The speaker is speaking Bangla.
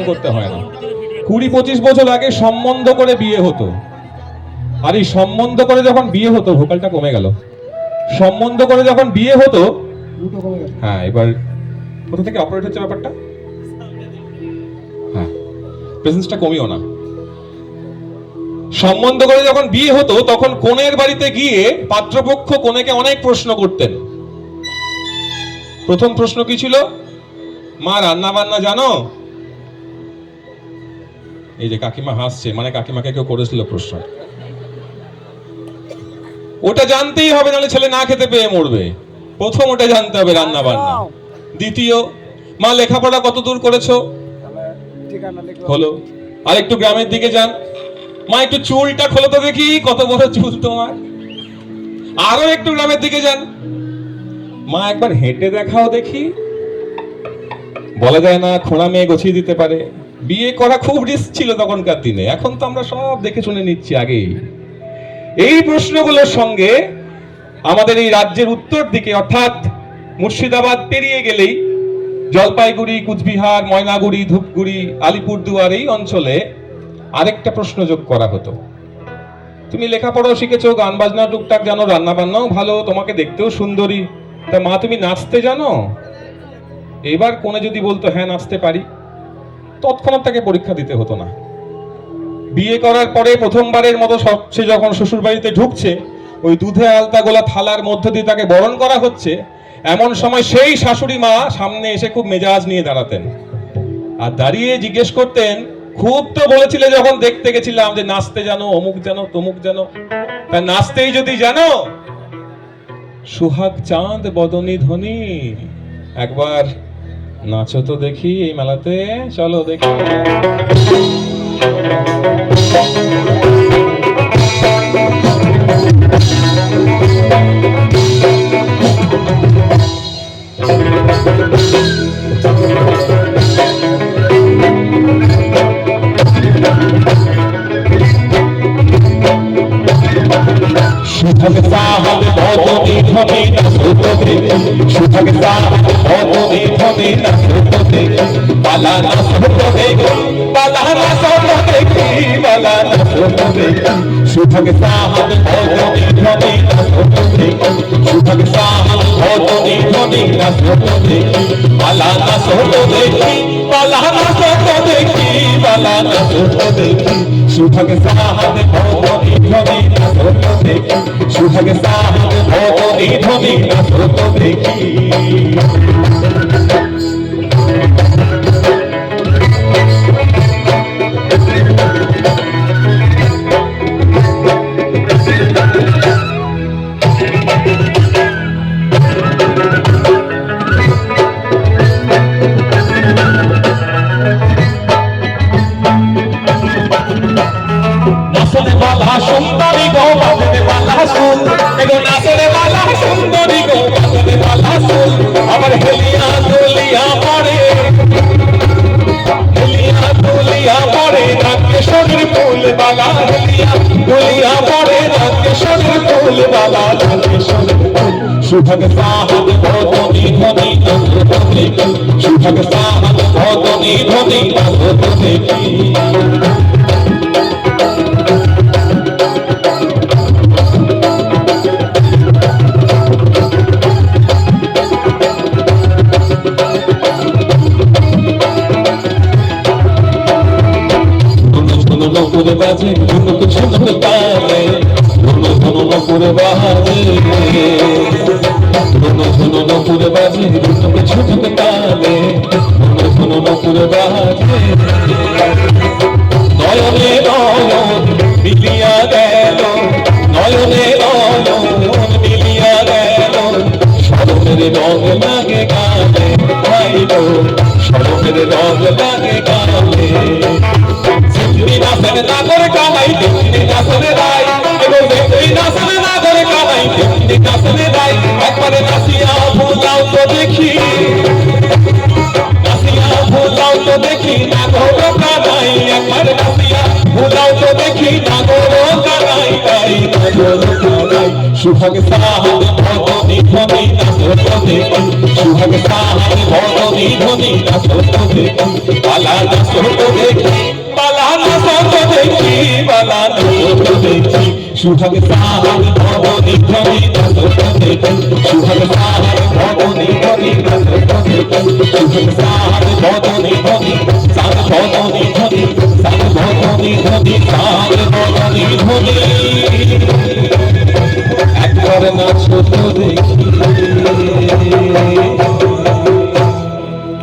করতে হয় না। 20-25 বছর আগে সম্বন্ধ করে বিয়ে হতো, আর এই সম্বন্ধ করে যখন বিয়ে হতো, ভোকালটা কমে গেল, সম্বন্ধ করে যখন বিয়ে হতো, হ্যাঁ এবার কোথা থেকে অপারেট হচ্ছে ব্যাপারটা, হ্যাঁ প্রেজেন্সটা কমিও না। সম্বন্ধ করে যখন বিয়ে হতো তখন কনের বাড়িতে গিয়ে পাত্রপক্ষ কনেকে অনেক প্রশ্ন করতেন। প্রথম প্রশ্ন কি ছিল? মা রান্না বান্না জানো? এই যে কাকিমা হাসছে, মানে কাকিমাকে কেউ করেছিল প্রশ্ন। ওটা জানতেই হবে, নাহলে ছেলে না খেতে পেয়ে মরবে। প্রথম ওটা জানতে হবে, রান্না বান্না। দ্বিতীয়, মা লেখাপড়া কত দূর করেছো? হলো। আর একটু গ্রামের দিকে যান, মা একটু চুলটা খোলো তো দেখি, কত বড় চুল তোমার। আরো একটু গ্রামের দিকে যান, মা একবার হেঁটে দেখাও দেখি। বলা যায় না খোঁড়া মেয়ে গছিয়ে দিতে পারে। বিয়ে করা খুব রিস্ক ছিল তখনকার দিনে, এখন তো আমরা সব দেখে শুনে নিচ্ছি আগেই। এই প্রশ্নগুলোর সঙ্গে আমাদের এই রাজ্যের উত্তর দিকে, অর্থাৎ মুর্শিদাবাদ পেরিয়ে গেলেই জলপাইগুড়ি, কুচবিহার, ময়নাগুড়ি, ধূপগুড়ি, আলিপুরদুয়ার এই অঞ্চলে আরেকটা প্রশ্ন যোগ করা হতো। তুমি লেখাপড়াও শিখেছো, গান বাজনা টুকটাক জানো, রান্না বান্নাও ভালো, তোমাকে দেখতেও সুন্দরী, তা মা তুমি নাচতে জানো? এবার কোনে যদি বলতো হ্যাঁ নাচতে পারি, তৎক্ষণাৎ তাকে পরীক্ষা দিতে হতো না। বিয়ে করার পরে প্রথমবারের মতো সে যখন শ্বশুর বাড়িতে ঢুকছে, ওই দুধে আলতা গোলা থালার মধ্য দিয়ে তাকে বরণ করা হচ্ছে, এমন সময় সেই শাশুড়ি মা সামনে এসে খুব মেজাজ নিয়ে দাঁড়াতেন, আর দাঁড়িয়ে জিজ্ঞেস করতেন, খুব তো বলেছিলে যখন দেখতে গেছিলাম যে নাচতে জানো, অমুক জানো, তমুক জানো, তা নাচতেই যদি জানো, সুহাগ চাঁদ বদনী ধ্বনি, একবার নাচো তো দেখি এই মেলাতে, চলো দেখি। সুহাগ চাঁদ বদনী ধ্বনি, নাচো তো দেখি, সুহাগ চাঁদ বদনী ধ্বনি, নাচো তো দেখি, বালা নাচো তো দেখি, বালা নাচো তো দেখি, বালা নাচো তো দেখি, সুহাগ চাঁদ বদনী ধ্বনি, নাচো তো দেখি, সুহাগ চাঁদ বদনী ধ্বনি, নাচো তো দেখি, বালা নাচো তো দেখি, বালা নাচো তো দেখি, বালা নাচো তো দেখি, সুহাগ চাঁদ বদনী ধ্বনি, নাচো তো দেখি, সুহাগ চাঁদ বদনী ধ্বনি, নাচো তো দেখি। নাচনে বালা সুন্দরী গো, বাজনে বালা সুর, এগো নাচনে বালা সুন্দরী গো, বাজনে বালা সুর, আমার হেলিয়া দলিয়া পড়ে, হেলিয়া দলিয়া পড়ে, নাচে শরীর ফুল বালা, হেলিয়া দলিয়া পড়ে, নাচে শরীর ফুল বালা, নাচে শরীর ফুল। সুহাগ চাঁদ বদনী ধ্বনি, নাচো তো দেখি, সুহাগ চাঁদ বদনী ধ্বনি, নাচো তো দেখি। করে বাজে ঝুনুক ঝুনুক তালে, ধুনো ধুনো করে বাজে, ধুনো ধুনো করে বাজে ঝুনুক ঝুনুক তালে, ধুনো ধুনো করে বাজে। নয়নে নয়ন মিলিয়া গেল, নয়নে নয়ন মিলিয়া গেল, শরমের রং লাগে গালে, ভাই গো শরমের রং লাগে গালে। নাচনে না করে কামাই, দেখি নাচনে রাই, এবং দেখি নাচনে না করে কামাই, দেখি নাচনে রাই, একবারে নাচিয়া ভুলাও তো দেখি, নাচিয়া ভুলাও তো দেখি, না গো কানাই, একবারে নাচিয়া ভুলাও তো দেখি, না গো কানাই, তাই না গো কানাই। সুহাগ চাঁদ বদনী ধ্বনি, নাচো ছোট দেখি সুহাগ সাহার বদনি ধ্বনি না ছোট দেখি বালা না ছোট দেখি বালা না ছোট দেখি বালা না ছোট দেখি সুহাগ সাহার বদনি ধ্বনি না ছোট দেখি সুহাগ সাহার বদনি ধ্বনি না ছোট দেখি সুহাগ সাহার বদনি ধ্বনি সার বদনি ধ্বনি সার বদনি ধ্বনি সার বদনি ধ্বনি একবার না ছোট দেখি